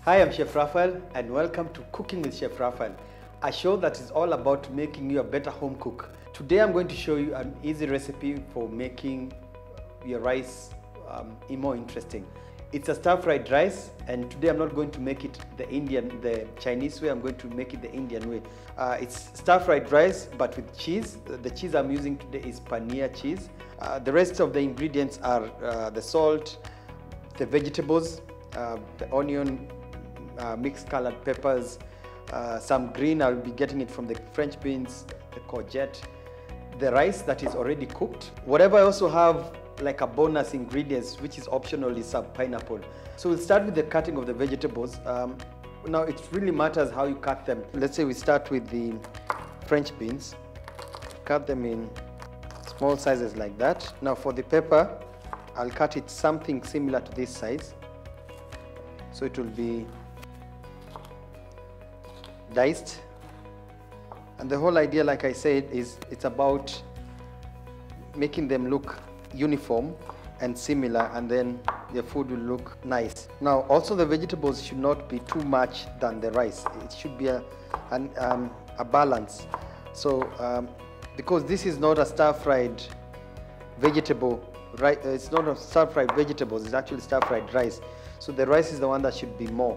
Hi, I'm Chef Raphael and welcome to Cooking with Chef Raphael, a show that is all about making you a better home cook. Today I'm going to show you an easy recipe for making your rice more interesting. It's a stir-fried rice, and today I'm not going to make it the Chinese way, I'm going to make it the Indian way. It's stir-fried rice but with cheese. The cheese I'm using today is Paneer cheese. The rest of the ingredients are the salt, the vegetables, the onion, mixed colored peppers, some green, I'll be getting it from the French beans, the courgette, the rice that is already cooked. Whatever I also have like a bonus ingredients, which is optional, is some pineapple. So we'll start with the cutting of the vegetables. Now it really matters how you cut them. Let's say we start with the French beans. Cut them in small sizes like that. Now for the pepper, I'll cut it something similar to this size. So it will be diced. And the whole idea, like I said, is it's about making them look uniform and similar, and then the food will look nice. Now also the vegetables should not be too much than the rice. It should be a balance. So because this is not a stir-fried vegetable, right? It's not a stir-fried vegetables, it's actually stir-fried rice. So the rice is the one that should be more.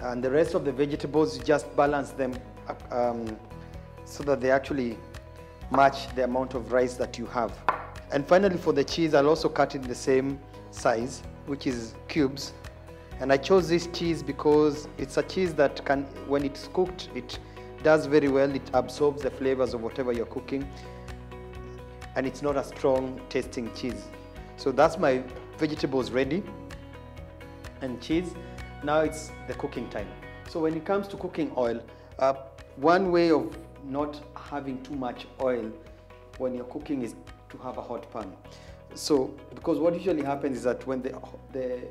And the rest of the vegetables, you just balance them so that they actually match the amount of rice that you have. And finally for the cheese, I'll also cut it the same size, which is cubes. And I chose this cheese because it's a cheese that can, when it's cooked, it does very well. It absorbs the flavors of whatever you're cooking. And it's not a strong tasting cheese. So that's my vegetables ready and cheese. Now it's the cooking time. So when it comes to cooking oil, one way of not having too much oil when you're cooking is to have a hot pan. So because what usually happens is that when the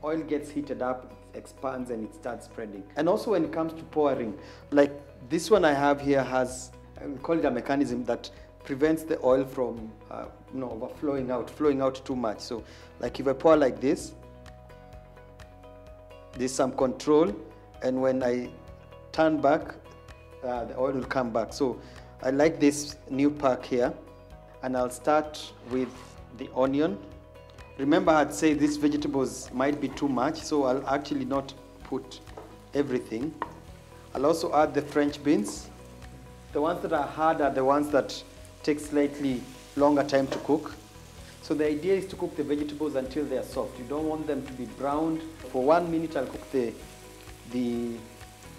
oil gets heated up, it expands and it starts spreading. And also when it comes to pouring, like this one I have here has, we call it a mechanism that prevents the oil from overflowing out, flowing out too much. So like if I pour like this, there's some control, and when I turn back, the oil will come back. So I like this new pack here, and I'll start with the onion. Remember, I'd say these vegetables might be too much, so I'll actually not put everything. I'll also add the French beans. The ones that are hard are the ones that take slightly longer time to cook. So the idea is to cook the vegetables until they are soft. You don't want them to be browned. For 1 minute, I'll cook the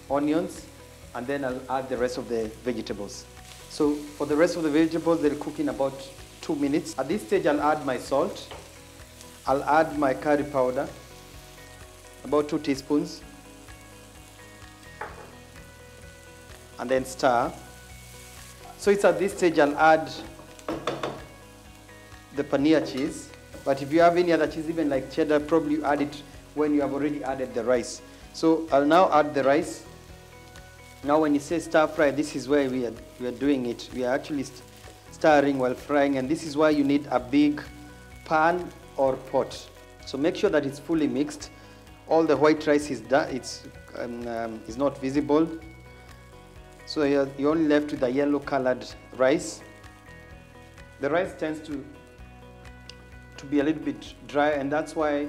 onions, and then I'll add the rest of the vegetables. So for the rest of the vegetables, they'll cook in about 2 minutes. At this stage, I'll add my salt. I'll add my curry powder, about 2 teaspoons, and then stir. So it's at this stage I'll add the Paneer cheese, but if you have any other cheese, even like cheddar, probably add it when you have already added the rice. So I'll now add the rice. Now when you say stir fry, this is where we are doing it. We are actually stirring while frying, and this is why you need a big pan or pot. So make sure that it's fully mixed. All the white rice is done, it's not visible. So you're only left with the yellow colored rice. The rice tends to be a little bit dry, and that's why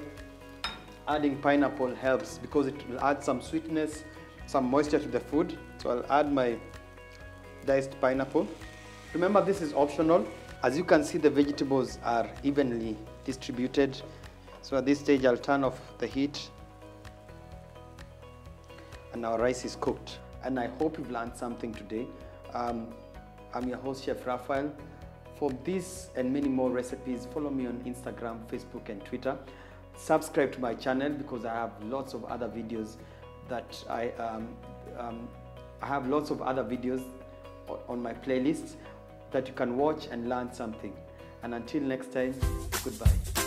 adding pineapple helps, because it will add some sweetness, some moisture to the food. So I'll add my diced pineapple. Remember, this is optional. As you can see, the vegetables are evenly distributed. So at this stage, I'll turn off the heat, and our rice is cooked. And I hope you've learned something today. I'm your host, Chef Raphael. For this and many more recipes, follow me on Instagram, Facebook, and Twitter. Subscribe to my channel because I have lots of other videos that I have lots of other videos on my playlist that you can watch and learn something. And until next time, goodbye.